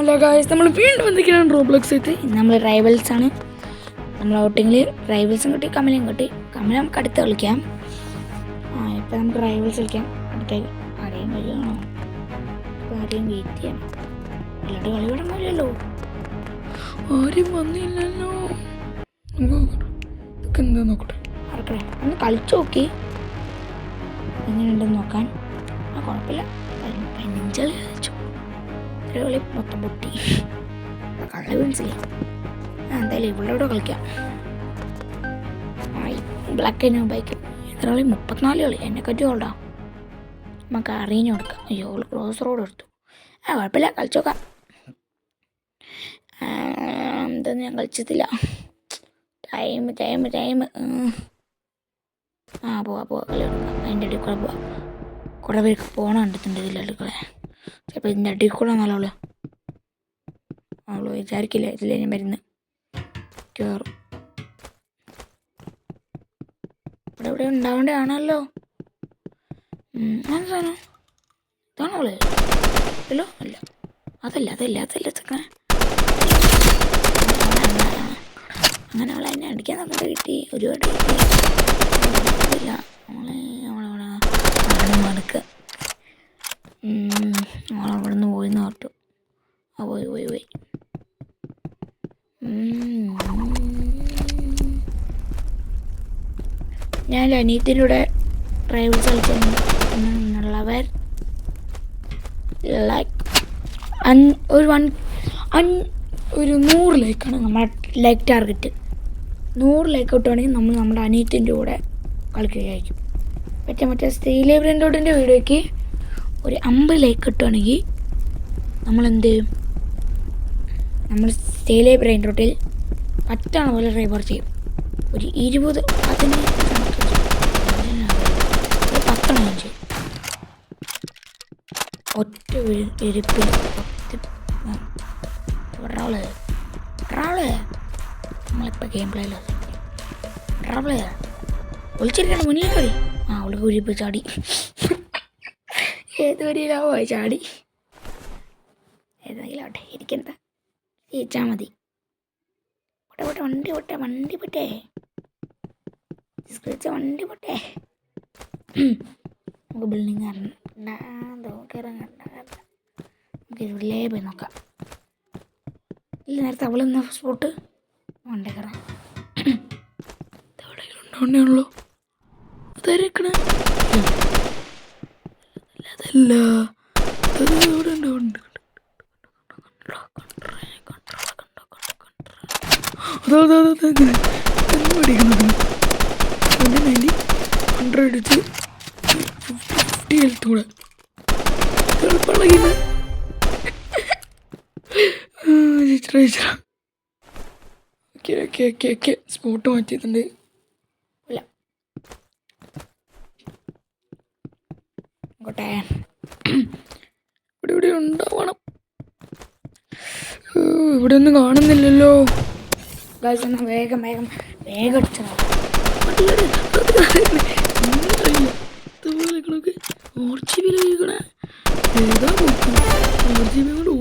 Hello guys, നമ്മൾ വീണ്ടും എന്തൊക്കെയാണ് റോബ്ലോക്സ് എത്തി. നമ്മൾ റൈവൽസാണ്. നമ്മൾ ഔട്ടിങ്ങിൽ റൈവൽസും കിട്ടി, കമലയും കിട്ടി. കമല നമുക്ക് അടുത്ത് കളിക്കാം. ഇപ്പം നമുക്ക് റൈവൽസ് കളിക്കാം. അടുത്തേക്ക് ആരെയും കഴിയണോ? ഇപ്പം ആരെയും വെയിറ്റ് ചെയ്യണം. അല്ലാണ്ട് കളി വിടണമല്ലോ. ആരും വന്നില്ലല്ലോ. ഇതൊക്കെ എന്താ നോക്കട്ടെ, ആർക്കടെ ഒന്ന് കളിച്ചു നോക്കി എങ്ങനെയുണ്ടെന്ന് നോക്കാൻ. കുഴപ്പമില്ല, 15 കളി കളിച്ചു. ഒരു കളി മൊത്തം പൊട്ടി. കളി മനസ്സിലായി. എന്തായാലും ഇവിടെ കളിക്കാം. ബ്ലാക്ക് ആൻഡ് ബൈക്ക് എത്ര കളി? 34 കളി. എന്നെക്കറ്റി ഓൾഡാ. നമുക്ക് അറിഞ്ഞു കൊടുക്കാം. അയ്യോ, ക്രോസ് റോഡ് എടുത്തു. കുഴപ്പമില്ല, കളിച്ചു നോക്കാം. എന്തൊന്നും ഞാൻ കളിച്ചതില്ല. ടൈം പോവാ കളി കൊടുക്കാം. അതിൻ്റെ അടിയിൽ കൂടെ പോവാം. കുറേ പേർക്ക് പോകണം കണ്ടിട്ടുണ്ട് ഇതിൻ്റെ അടുക്കളെ. ചിലപ്പോൾ ഇതിൻ്റെ അടിയിൽ കൂടെ നല്ലോളൂ. അവൾ വിചാരിക്കില്ല ഇതിൽ ഞാൻ വരുന്നത്. കയറും. ഇവിടെ ഉണ്ടാവേണ്ടതാണല്ലോ. സാധനം ഇതാണോ അവള്? അല്ലോ അല്ല, അതല്ല ചെക്കനെ. അങ്ങനെ അവളെ എന്നെ അടിക്കാൻ നമുക്ക് കിട്ടി. ഒരുപാട് ഇല്ല. മടുക്ക് അവിടെ നിന്ന് പോയി നോട്ടു. പോയി ഞാൻ അനീത്തിലൂടെ റൈവൽസ് കളിച്ചുള്ളവർ ലൈക്ക് ഒരു 100 ലൈക്കാണ് നമ്മുടെ ലൈക്ക് ടാർഗറ്റ്. 100 ലൈക്ക് കിട്ടുവാണെങ്കിൽ നമ്മൾ നമ്മുടെ അനീത്തിൻ്റെ കൂടെ കളിക്കുകയായിരിക്കും. മറ്റേ സ്റ്റീലേ ബ്രെൻഡോട്ടിൻ്റെ വീഡിയോയ്ക്ക് ഒരു 50 ലൈക്ക് കിട്ടുവാണെങ്കിൽ നമ്മളെന്ത് ചെയ്യും? നമ്മൾ സ്റ്റീലേ ബ്രെൻഡോട്ടിൽ 10 പോലെ ഡ്രൈവർ ചെയ്യും. ഒരു 20 10 ചെയ്യും. ഒറ്റ ഇരിപ്പിൽ 10 ട്രാവള് നമ്മളിപ്പോൾ ഗെയിം പ്ലേയിൽ ട്രാവള് ഒളിച്ചിരിക്കണം. മുന്നിൽ കളി. അവള് കുരിപ്പ് ചാടി. ഏത് വരിയിലാവോ ചാടി? ഏതെങ്കിലും ആവട്ടെ, എനിക്കെന്താ ജയിച്ചാൽ മതി. വണ്ടി പൊട്ടേ വണ്ടി പൊട്ടേ. നമുക്ക് ബിൽഡിങ് നമുക്ക് ഇതിലേ പോയി നോക്കാം. ഇല്ല, നേരത്തെ അവളെന്ന സ്പോട്ട് വണ്ടി കയറാം. ഉണ്ടോ അതായിരിക്കണേ? അതല്ല, അടിച്ച് 50 ഹെൽത്ത് കൂടെ സ്പോട്ട് മാറ്റിയിട്ടുണ്ട്. ഇവിടെ ഉണ്ടാവണം. ഇവിടെ ഒന്നും കാണുന്നില്ലല്ലോ. വേഗം അടിച്ചോ.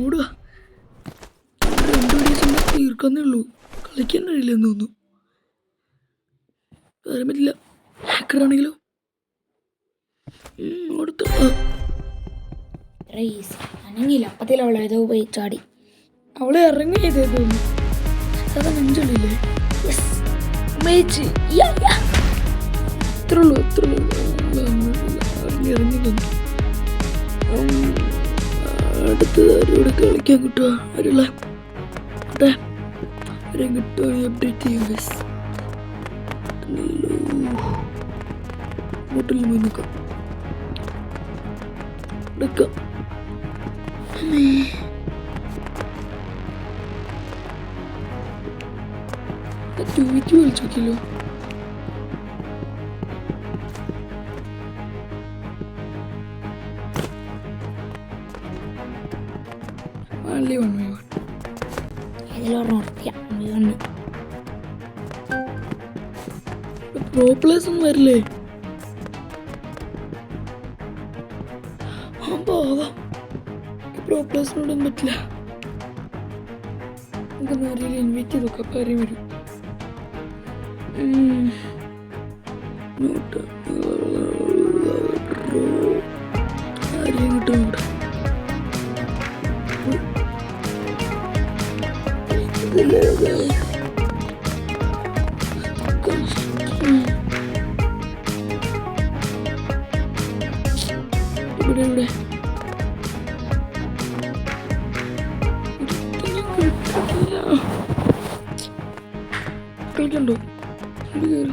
ഓടുക. 2 ദിവസം തീർക്കുന്നേ ഉള്ളൂ. കളിക്കാൻ കഴിയില്ലെന്ന് തോന്നുന്നു. പറയാൻ പറ്റില്ല. ഹാക്കറാണെങ്കിലോ അനങ്ങിയില്ല. അപ്പത്തിൽ അവളെ ഏതോ പോയി ചാടി. അവളെ ഇറങ്ങി ചെയ്തേ തോന്നുന്നു. അതാ നെഞ്ചുള്ളില്ലേ? ഇത്രയുള്ളൂ. ഇറങ്ങി തന്നു. അടുത്തത് ആരോട് കളിക്കാൻ കിട്ടുക? ആരുള്ള ആരെയും കിട്ടുവാണെങ്കിൽ അപ്ഡേറ്റ് ചെയ്യും. ബോട്ടിൽ പോയി നോക്കാം. വിളിച്ചു നോക്കിയല്ലോ. പ്രോ പ്ലേസ് ഒന്നും വരില്ലേ? പ്രോ പ്ലേസിനോടൊന്നും പറ്റില്ല. നമുക്കൊന്നും അറിയില്ല, ഇൻവൈറ്റ് ചെയ്ത് നോക്കാം, അപ്പം ആരെയും വരും. ആരെയും കിട്ടും ഇവിടെ. ഇവിടെ ഇവിടെ കളിക്കണ്ടോ? കയറി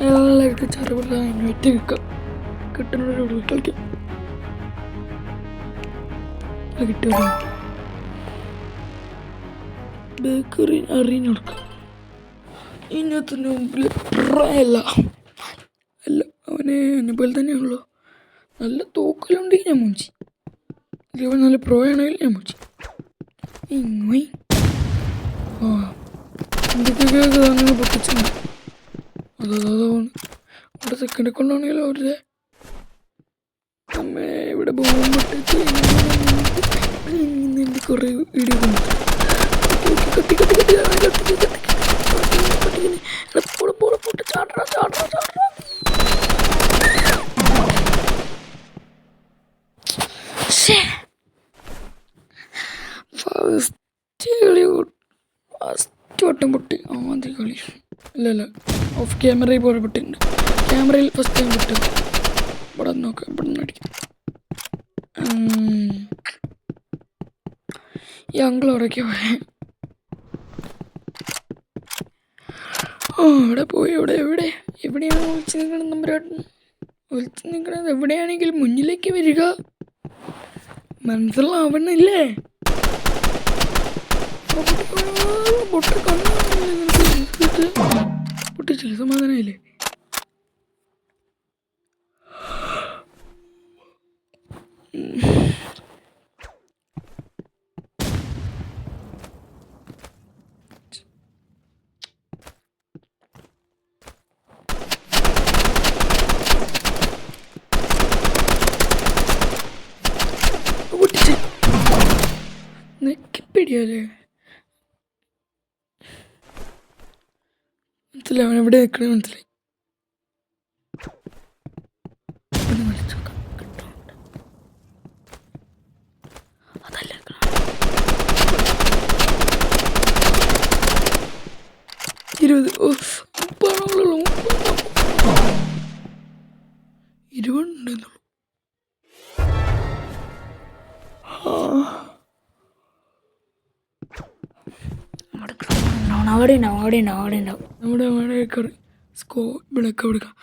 എല്ലാവർക്കും ചെറുപിള്ള ഇൻവൈറ്റ് നിൽക്കാം. കിട്ടുന്നവരോട് കളിക്കാം. കിട്ടുമോ? ബേക്കറി അറിഞ്ഞു കൊടുക്കാം. ഇതിനകത്തിൻ്റെ മുമ്പിൽ പ്രായല്ല അല്ല, അവന് എന്നെ പോലെ തന്നെയാണല്ലോ. നല്ല തോക്കലുണ്ടെങ്കിൽ ഞാൻ മുഞ്ചി, ഇതേപോലെ നല്ല പ്രോ ആണെങ്കിൽ ഞാൻ മുഞ്ചി. ഇങ്ങോയി എന്തൊക്കെയൊക്കെ അങ്ങനെ പൊട്ടിച്ചുണ്ട്. അതാണ് ഇവിടെ സെക്കൻഡ് കൊണ്ടാണെങ്കിലും അവരുടെ അമ്മ ഇവിടെ ബോംബിട്ടിട്ട് എൻ്റെ കുറേ വീഡിയോ കണ്ടു. കത്തി കത്തി കത്തി പൊട്ടി ചാടറ ചാടറ ചാടറ. ഫസ്റ്റ് വട്ടം പൊട്ടി. ആദ്യ കളി അല്ല ഓഫ് ക്യാമറയിൽ പോലെ പൊട്ടിട്ടുണ്ട്. ക്യാമറയിൽ ഫസ്റ്റ് ടൈം പൊട്ടി. ഇവിടെ നോക്കാം, ഇവിടെ നിന്ന് അടിക്കാം. ഈ അങ്കിൾ അവിടേക്ക് പോയേ. ഇവിടെ പോയി. എവിടെയാണ് വിളിച്ച് നിൽക്കണം നമ്പരാട്ടൻ? വിളിച്ച് നിൽക്കണത് എവിടെയാണെങ്കിൽ മുന്നിലേക്ക് വരിക. മനസ്സിലാവണില്ലേ? പൊട്ടിച്ചില്ല, സമാധാനമില്ലേ? നെക്കിപ്പിടിയല്ലേ? മനസ്സിലായി, അവൻ എവിടെ നിൽക്കണേ മനസ്സിലായി. അതല്ല 20. 20 ഉണ്ടെന്നുള്ളൂ. അവിടെ ഉണ്ടാവും. നമ്മുടെ സ്കോ ഇവിടെയൊക്കെ കൊടുക്കാം.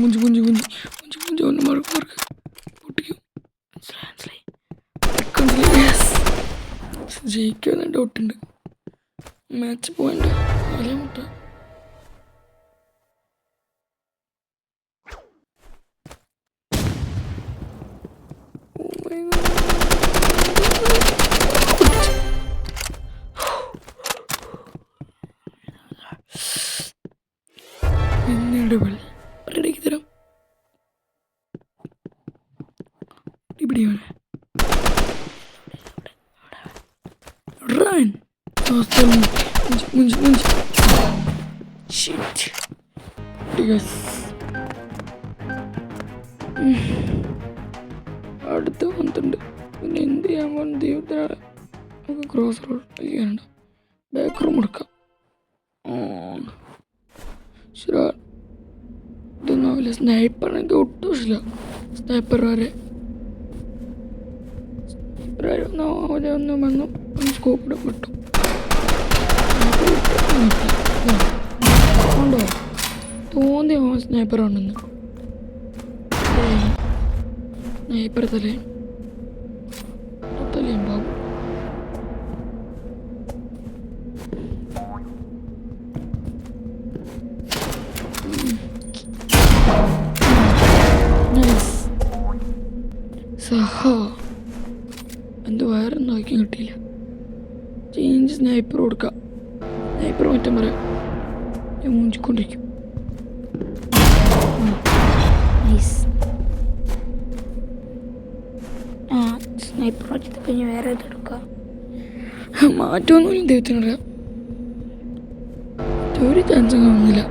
മുഞ്ചി ഒന്ന് മാർക്ക് പൊട്ടിക്കും. ജയിക്കുമെന്ന് ഡൗട്ടുണ്ട്. മാച്ച് പോയിന്റ് നല്ല മുട്ട. റെഡിയാക്കി തരാം. ഇവിടെയാണ് റൺ. അടുത്ത് വന്നിട്ടുണ്ട്. പിന്നെ എന്ത് ചെയ്യാൻ പോകുന്ന ദൈവത്തിനാണ്. നമുക്ക് ക്രോസ് റോഡ് ചെയ്യാനുണ്ട്. ബാക്ക് റൂം എടുക്കാം. ശരി, ഇതൊന്നും ആവില്ല. സ്നൈപ്പർ എനിക്ക് ഒട്ടും ഇഷ്ടമില്ല. സ്നൈപ്പർ വരെ ഒന്ന് വന്നു സ്കോപ്പ് ഇടാൻ പറ്റും. ഉണ്ടോ തോന്നി സ്നൈപ്പർ ഉണ്ടെന്ന്. സ്നൈപ്പർ തലയും ബാബു. സഹ എന്ത് വയറൊന്നും ആക്കി കിട്ടിയില്ല. ചേഞ്ച് സ്നൈപ്പർ കൊടുക്കാം. സ്നൈപ്പർ മാറ്റാൻ പറയാം. ഞാൻ മൂഞ്ചിക്കൊണ്ടിരിക്കും. നൈസ്. സ്നൈപ്പർ മാറ്റി കഴിഞ്ഞ് വേറെ ഇതെടുക്കാം. മാറ്റമൊന്നുമില്ല ദൈവത്തിനറിയാം. ഒരു ചാൻസും കാണുന്നില്ല.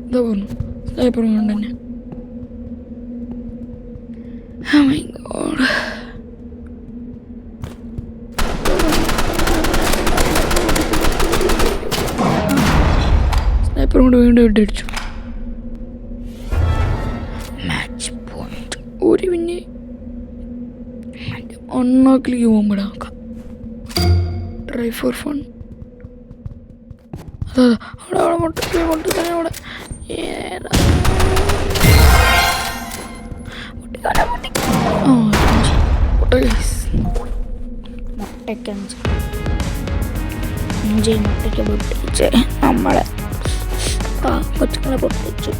എന്താ പറഞ്ഞു സ്നൈപ്പർ കൊണ്ട് തന്നെ. Oh my God. സ്നൈപ്പർ കൊണ്ട് വീണ്ടും ഇട്ടടിച്ചു. Match point. ഒരു പിന്നെ ഒന്നാക്കിലേക്ക് പോകുമ്പോൾ നോക്കാം. Try for fun. അതാ അവിടെ അവിടെ മുട്ട തന്നെ അവിടെ. മുട്ടയ്ക്ക് പൊട്ടിച്ച് നമ്മളെ കൊച്ചുങ്ങളെ പൊട്ടിച്ചു.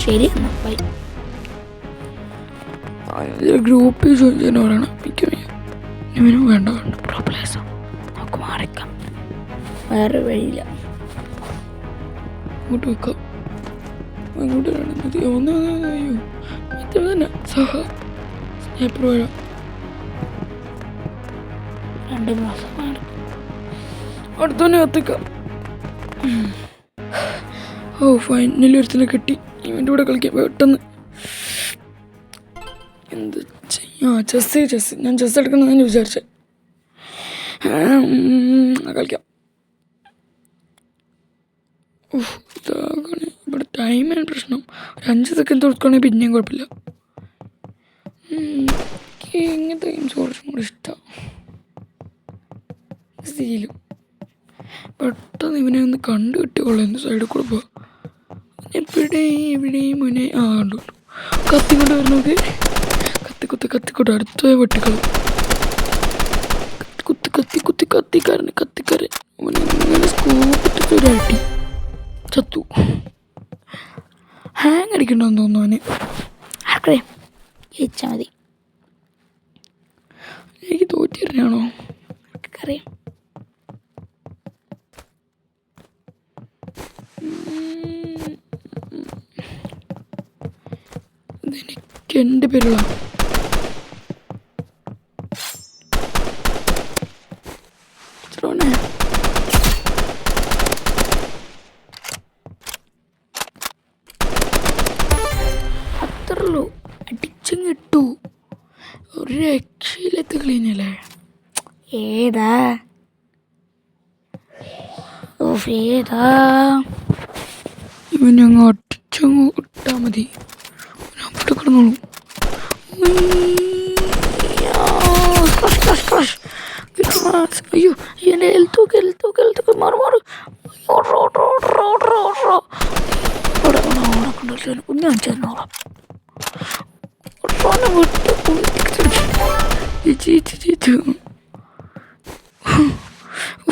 ശരി എന്നാ ബൈ. ഗ്രൂപ്പിൽ ജോയിൻ ചെയ്യാൻ പറയണം. എനിക്ക് ഇവനും വേണ്ട പ്രോബ്ലേഴ്സോ നമുക്ക് മാറിക്കാം. വേറെ വഴിയില്ല. അങ്ങോട്ട് വെക്കാം. അങ്ങോട്ട് മതി. അയ്യോ ഇത് തന്നെ സഹ സ്നൈപ്പർ വരാം. 2 മാസമാണ് അടുത്തന്നെ കത്തിക്കാം. ഓ ഫൈനലി ഒരുത്തിനെ കിട്ടി. ഇവൻ്റെ കൂടെ കളിക്കാൻ പെട്ടെന്ന്. എന്ത് ചെയ്യാ? ചെസ് ഞാൻ ചെസ് എടുക്കണമെന്ന് വിചാരിച്ചേ. കളിക്കാം. ഇതാകണേ ഇവിടെ ടൈമാണ് പ്രശ്നം. ഒരു 5 സെക്കൻഡ് കൊടുക്കുകയാണെങ്കിൽ പിന്നെയും കുഴപ്പമില്ല. ഇങ്ങനത്തെ ഗെയിംസ് കുറച്ചും കൂടി ഇഷ്ടമാണ്. സ്ഥിതിയിലും പെട്ടെന്ന് ഇവനെ ഒന്ന് കണ്ടു കിട്ടിയോളൂ. എന്ന് സൈഡിൽ കൂടെ പോവാം. എവിടെയും മുന്നേ കണ്ടു. കത്തിക്കൊണ്ട് വരുന്നത് കത്തിക്കൊണ്ട് അടുത്ത വെട്ടിക്കളും. കത്തിക്കാരൻ അവനെ സ്കൂപ്പിട്ടിട്ട് ഒരടി ചത്തു. ഹാങ് അടിക്കണ്ടെന്ന് തോന്നുന്നു അവന്. ആർക്കറിയാം, ജയിച്ചാൽ മതി. എനിക്ക് തോറ്റിരുന്നാണോ അറിയാം. ഇതെനിക്ക് എൻ്റെ പേരുള്ള അത്രയുള്ളൂ. അടിച്ചും കിട്ടു. ഒരു രക്ഷയിലെത്തി ക്ലീനല്ലേ. ഏതാ ഇവനങ്ങ് അടിച്ചങ്ങ് ഇട്ടാ മതി. അവിടെ കിടന്നോളൂ. അയ്യോ എൻ്റെ ഹെൽത്ത് മാറി കുഞ്ഞു കാണിച്ചോളാം.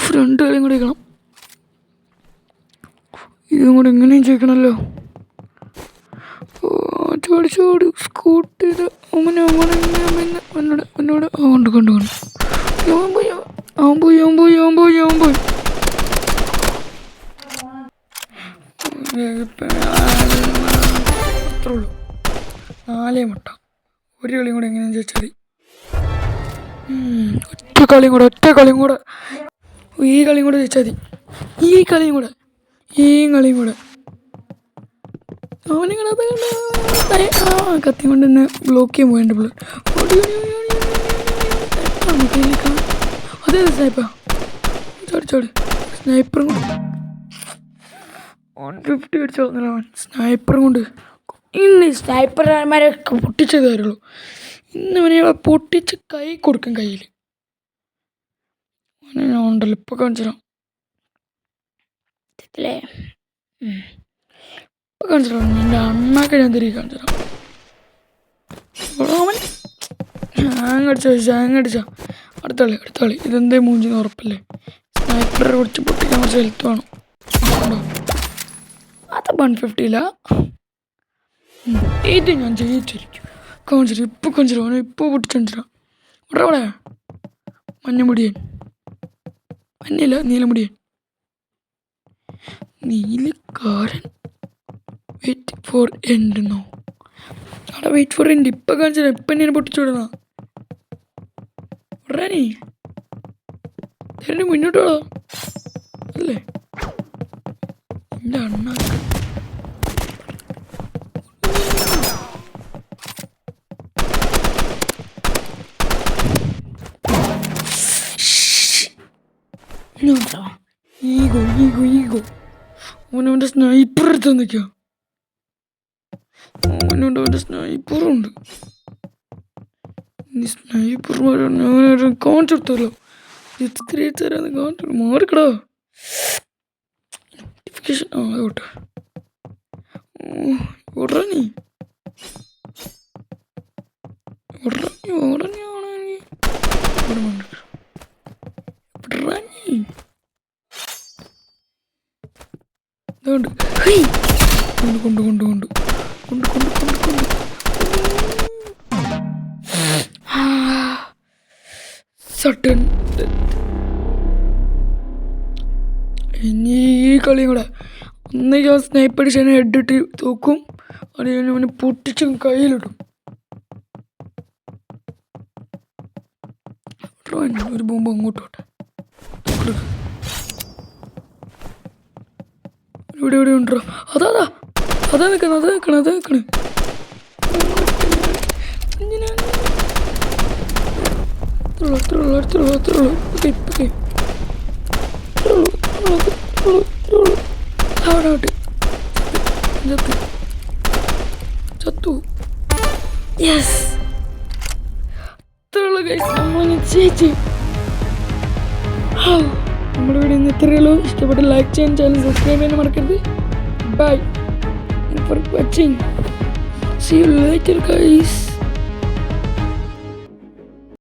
ഫ്രണ്ട് കളിയും കൂടി കളിക്കണം. ഇതും കൂടെ എങ്ങനെയും ചെയ്യിക്കണമല്ലോ. ചോടി സ്കൂട്ട് ചെയ്ത് എന്നോട് കണ്ടു അവൻ പോയി. അത്രേ ഉള്ളൂ. 4 മുട്ട. ഒരു കളിയും കൂടെ എങ്ങനെയും ചോദിച്ചാൽ മതി. ഒറ്റ കളിയും കൂടെ ഈ കളിയും കൂടെ ചോദിച്ചാൽ മതി. ഈ കളിയും കൂടെ അവനിങ്ങനെ കത്തി കൊണ്ട് തന്നെ ബ്ലോക്ക് ചെയ്യാൻ പോയിട്ടുണ്ട് പിള്ളേർ. അതെ സ്നൈപ്പർ സ്നൈപ്പറും കൊണ്ട് 150 അടിച്ചോ. സ്നൈപ്പറും കൊണ്ട് ഇന്ന് സ്നൈപ്പർമാരൊക്കെ പൊട്ടിച്ചത് കാര്യമുള്ളൂ. ഇന്ന് അവനെ പൊട്ടിച്ച് കൈ കൊടുക്കും. കയ്യിൽ ഞാൻ ഉണ്ടല്ലോ ഇപ്പം കാണിച്ചിടാം. ഇപ്പം കാണിച്ചിടാം. എൻ്റെ അണ്ണാക്കെ ഞാൻ തിരികെ കാണിച്ചിടാം. അവൻ ഹാങ് അടിച്ച അടുത്ത കളി ഇതെന്തേ മൂഞ്ചിന്ന് ഉറപ്പല്ലേ. സ്നൈപ്പറെ കുറിച്ച് പൊട്ടിക്കാൻ കുറച്ച് ഹെൽത്ത് വേണം. അത് 150 ഇത് ഞാൻ ജയിച്ചിരിക്കും. കാണിച്ചിട്ട് ഇപ്പൊ കാണിച്ചിട്ട് അവനെ ഇപ്പൊ പൊട്ടിച്ചോണ്ടിരാ ഇവിടെ മഞ്ഞമുടിയൻ മഞ്ഞല്ല നീലമുടിയൻ നീലക്കാരൻ വെയിറ്റ് ഫോർ എൻഡ് നോ അവിടെ വെയിറ്റ് ഫോർ എൻഡ് ഇപ്പൊ കാണിച്ചാ ഇപ്പൊ എന്നെ പൊട്ടിച്ചു വിടുന്ന നീ മുന്നോട്ട് വേണോ അല്ലേ എൻ്റെ അണ്ണാക്ക് ഈഗോ ഈഗോ ഈഗോ അവനവൻ്റെ സ്നൈപ്പർ എടുത്ത് നിൽക്കുക അവൻ്റെ സ്നൈപ്പറുണ്ട് ഈ സ്നൈപ്പർ കാണിച്ചെടുത്തല്ലോ എത്ര തരാന്ന് കാണിച്ചു മാറിക്കടാ നോട്ടിഫിക്കേഷൻ ആകട്ടെ ഉടനെ കൊണ്ട് കൊണ്ട് കൊണ്ട് കൊണ്ട് കൊണ്ട് കൊണ്ട് കൊണ്ട് സഡൻ ഇനി ഈ കളിയും കൂടെ ഒന്നേക്ക് ആ സ്നൈപ്പ് അടിച്ച് തന്നെ ഹെഡിട്ട് തോക്കും അത് അവന് പൊട്ടിച്ചും കയ്യിലിടും ഒരു ബോംബ് അങ്ങോട്ടോട്ടെ ഇവിടെ ഇവിടെ ഉണ്ടോ അതാ അതാ നിൽക്കണം അതാ നിൽക്കണം അതാ നിൽക്കണേ ചത്തു യെസ് ഇത്രയുള്ള ഗൈസ് നമ്മളങ്ങ് ചേച്ചി നമ്മുടെ വീഡിയോ ഇന്ന് ഇത്രയേ ഉള്ളൂ ഇഷ്ടപ്പെട്ട ലൈക്ക് ചെയ്യാൻ ചാനൽ സബ്സ്ക്രൈബ് ചെയ്യാൻ മറക്കരുത് bye for watching see you later guys